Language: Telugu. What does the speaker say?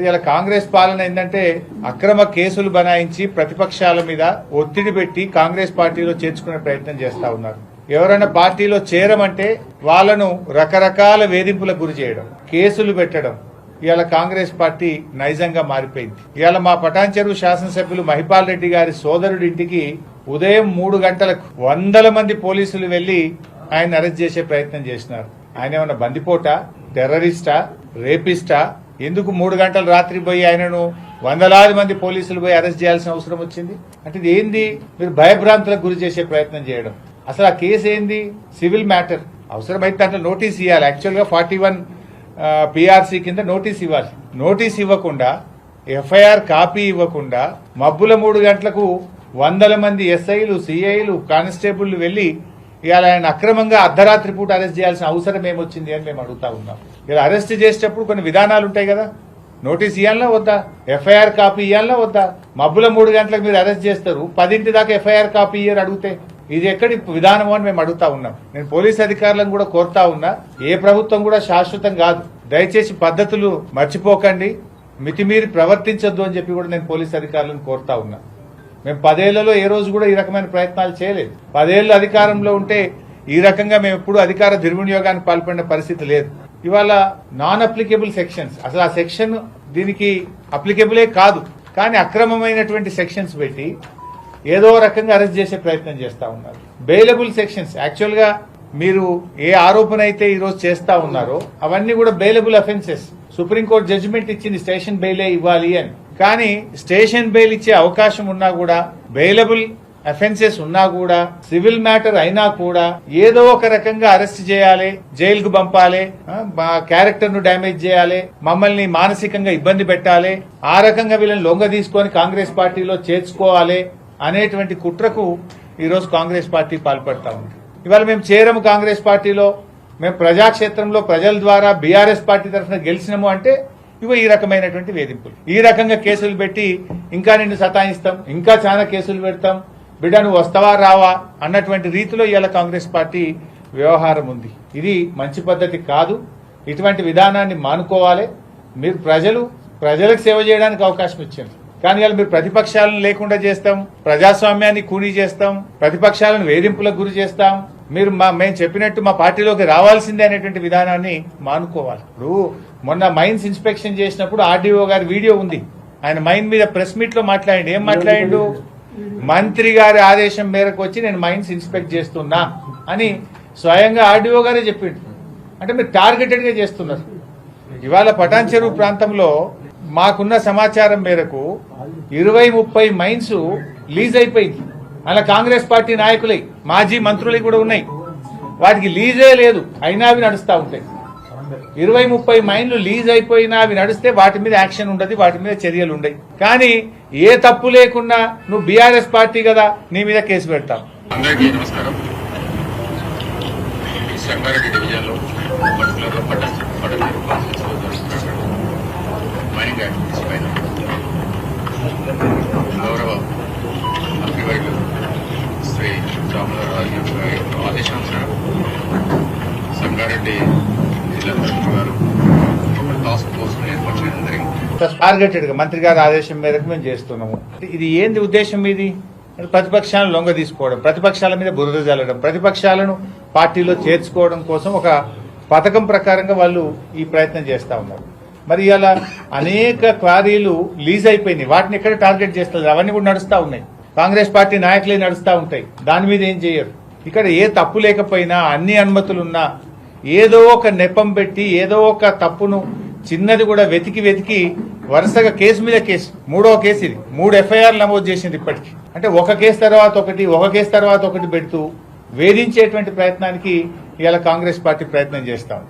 ఇలా కాంగ్రెస్ పాలన ఏంటంటే అక్రమ కేసులు బనాయించి ప్రతిపక్షాల మీద ఒత్తిడి పెట్టి కాంగ్రెస్ పార్టీలో చేర్చుకునే ప్రయత్నం చేస్తా ఉన్నారు. ఎవరైనా పార్టీలో చేరమంటే వాళ్ళను రకరకాల వేధింపులకు గురి చేయడం, కేసులు పెట్టడం ఇవాళ కాంగ్రెస్ పార్టీ నైజంగా మారిపోయింది. ఇవాళ మా పటాన్చెరు శాసనసభ్యులు మహిపాల్ రెడ్డి గారి సోదరుడి ఇంటికి ఉదయం 3 గంటలకు 100 మంది పోలీసులు వెళ్లి ఆయన అరెస్ట్ చేసే ప్రయత్నం చేసినారు. ఆయన ఏమన్నా బందిపోటా, టెర్రరిస్టా, రేపిస్టా? ఎందుకు 3 గంటల రాత్రి పోయి ఆయనను వందలాది మంది పోలీసులు పోయి అరెస్ట్ చేయాల్సిన అవసరం వచ్చింది? అంటే ఇది ఏంది? మీరు భయభ్రాంతులకు గురి చేసే ప్రయత్నం చేయడం. అసలు ఆ కేసు ఏంది? Civil matter. అవసరమైతే దాంట్లో నోటీస్ ఇవ్వాలి. యాక్చువల్ గా 41 PRC కింద నోటీస్ ఇవ్వాలి. నోటీస్ ఇవ్వకుండా, ఎఫ్ఐఆర్ కాపీ ఇవ్వకుండా మబ్బుల 3 గంటలకు 100 మంది ఎస్ఐలు, సిఐలు, కానిస్టేబుల్ వెళ్లి ఇవాళ ఆయన అక్రమంగా అర్ధరాత్రి పూట అరెస్ట్ చేయాల్సిన అవసరం ఏమొచ్చింది అని మేము అడుగుతా ఉన్నాం. ఇలా అరెస్ట్ చేసేటప్పుడు కొన్ని విధానాలు ఉంటాయి కదా. నోటీస్ ఇవ్వాలన్నా వద్దా? ఎఫ్ఐఆర్ కాపీ ఇవ్వాలన్నా వద్దా? మబ్బుల 3 గంటలకు మీరు అరెస్ట్ చేస్తారు, 10 దాకా ఎఫ్ఐఆర్ కాపీ ఇయ్యారు అడిగితే ఇది ఎక్కడి విధానం అని మేము అడుగుతా ఉన్నాం. నేను పోలీస్ అధికారులను కూడా కోరుతా ఉన్నా, ఏ ప్రభుత్వం కూడా శాశ్వతం కాదు, దయచేసి పద్ధతులు మర్చిపోకండి, మితిమీరి ప్రవర్తించొద్దు అని చెప్పి కూడా నేను పోలీస్ అధికారులను కోరుతా ఉన్నా. మేము 10 ఏళ్లలో ఏ రోజు కూడా ఈ రకమైన ప్రయత్నాలు చేయలేదు. 10 ఏళ్లు అధికారంలో ఉంటే ఈ రకంగా మేము ఎప్పుడు అధికార దుర్వినియోగానికి పాల్పడిన పరిస్థితి లేదు. ఇవాళ నాన్ అప్లికేబుల్ సెక్షన్స్, అసలు ఆ సెక్షన్ దీనికి అప్లికేబులే కాదు, కానీ అక్రమమైనటువంటి సెక్షన్స్ పెట్టి ఏదో రకంగా అరెస్ట్ చేసే ప్రయత్నం చేస్తా ఉన్నారు. బెయిలబుల్ సెక్షన్స్, యాక్చువల్ గా మీరు ఏ ఆరోపణ అయితే ఈ రోజు చేస్తా ఉన్నారో అవన్నీ కూడా బెయిలబుల్ అఫెన్సెస్. సుప్రీంకోర్టు జడ్జిమెంట్ ఇచ్చింది స్టేషన్ బెయిలే ఇవ్వాలి అని. కానీ స్టేషన్ బెయిల్ ఇచ్చే అవకాశం ఉన్నా కూడా, బెయిలబుల్ అఫెన్సెస్ ఉన్నా కూడా, సివిల్ మ్యాటర్ అయినా కూడా ఏదో ఒక రకంగా అరెస్ట్ చేయాలి, జైలుకు పంపాలి, మా క్యారెక్టర్ ను డ్యామేజ్ చేయాలి, మమ్మల్ని మానసికంగా ఇబ్బంది పెట్టాలి, ఆ రకంగా వీళ్ళని లొంగ తీసుకొని కాంగ్రెస్ పార్టీలో చేర్చుకోవాలి అనేటువంటి కుట్రకు ఈరోజు కాంగ్రెస్ పార్టీ పాల్పడతా ఉంది. ఇవాళ మేము చేరము కాంగ్రెస్ పార్టీలో, మేము ప్రజాక్షేత్రంలో ప్రజల ద్వారా బీఆర్ఎస్ పార్టీ తరఫున గెలిచినాము అంటే ఇవో ఈ రకమైనటువంటి వేధింపులు, ఈ రకంగా కేసులు పెట్టి ఇంకా నిన్ను సతాయిస్తాం, ఇంకా చాలా కేసులు పెడతాం, బిడ్డ నువ్వు వస్తావా రావా అన్నటువంటి రీతిలో ఇవాళ కాంగ్రెస్ పార్టీ వ్యవహారం ఉంది. ఇది మంచి పద్ధతి కాదు. ఇటువంటి విధానాన్ని మానుకోవాలి. మీరు ప్రజలకు సేవ చేయడానికి అవకాశం ఇచ్చారు, కానీ ఇవాళ మీరు ప్రతిపక్షాలను లేకుండా చేస్తాం, ప్రజాస్వామ్యాన్ని కూనీ చేస్తాం, ప్రతిపక్షాలను వేధింపులకు గురి చేస్తాం, మీరు మేము చెప్పినట్టు మా పార్టీలోకి రావాల్సిందే అనేటువంటి విధానాన్ని మానుకోవాలి. ఇప్పుడు మొన్న మైన్స్ ఇన్స్పెక్షన్ చేసినప్పుడు ఆర్డీఓ గారి వీడియో ఉంది. ఆయన మైన్ మీద ప్రెస్ మీట్ లో మాట్లాడిండు. ఏం మాట్లాడిండు? మంత్రి గారి ఆదేశం మేరకు వచ్చి నేను మైన్స్ ఇన్స్పెక్ట్ చేస్తున్నా అని స్వయంగా ఆర్డీఓ గారే చెప్పిండు. అంటే మీరు టార్గెటెడ్ గా చేస్తున్నారు. ఇవాళ పటాన్చెరు ప్రాంతంలో మాకున్న సమాచారం మేరకు 20-30 మైన్స్ లీజ్ అయిపోయింది. అలా కాంగ్రెస్ పార్టీ నాయకులై, మాజీ మంత్రులై కూడా ఉన్నాయి. వాటికి లీజే లేదు, అయినా అవి నడుస్తూ ఉంటాయి. 20-30 మైన్లు లీజ్ అయిపోయినా అవి నడిస్తే వాటి మీద యాక్షన్ ఉండదు, వాటి మీద చర్యలు ఉండయి. కానీ ఏ తప్పు లేకుండా నువ్వు బీఆర్ఎస్ పార్టీ కదా, నీ మీద కేసు పెడతావు. అందరికీ నమస్కారం. సంగారెడ్డి డివిజన్లో మైనింగ్ యాక్టివిటీస్ పైన గౌరవ మంత్రివర్యులు శ్రీ రామరాజు గారి ఆదేశానుసారం సంగారెడ్డి జిల్లా కలెక్టర్ గారు ఒక టాస్క్ ఫోర్స్ ఏర్పాటు చేయడం జరిగింది. టార్గెటెడ్ గా మంత్రి గారి ఆదేశం మేరకు మేము చేస్తున్నాము. ఇది ఏంది ఉద్దేశం? ఇది ప్రతిపక్షాలను లొంగ తీసుకోవడం, ప్రతిపక్షాల మీద బురద జల్లడం, ప్రతిపక్షాలను పార్టీలో చేర్చుకోవడం కోసం ఒక పథకం ప్రకారంగా వాళ్ళు ఈ ప్రయత్నం చేస్తా ఉన్నారు. మరి ఇలా అనేక క్వారీలు లీజ్ అయిపోయినాయి, వాటిని ఎక్కడ టార్గెట్ చేస్తారు? అవన్నీ కూడా నడుస్తా ఉన్నాయి, కాంగ్రెస్ పార్టీ నాయకులే నడుస్తా ఉంటాయి. దాని మీద ఏం చేయరు. ఇక్కడ ఏ తప్పు లేకపోయినా, అన్ని అనుమతులున్నా ఏదో ఒక నెపం పెట్టి, ఏదో ఒక తప్పును చిన్నది కూడా వెతికి వరుసగా కేసు మీద కేసు, 3వ కేసు ఇది, 3 ఎఫ్ఐఆర్లు నమోదు చేసింది ఇప్పటికి. అంటే ఒక కేసు తర్వాత ఒకటి పెడుతూ వేధించేటువంటి ప్రయత్నానికి ఇవాళ కాంగ్రెస్ పార్టీ ప్రయత్నం చేస్తాం.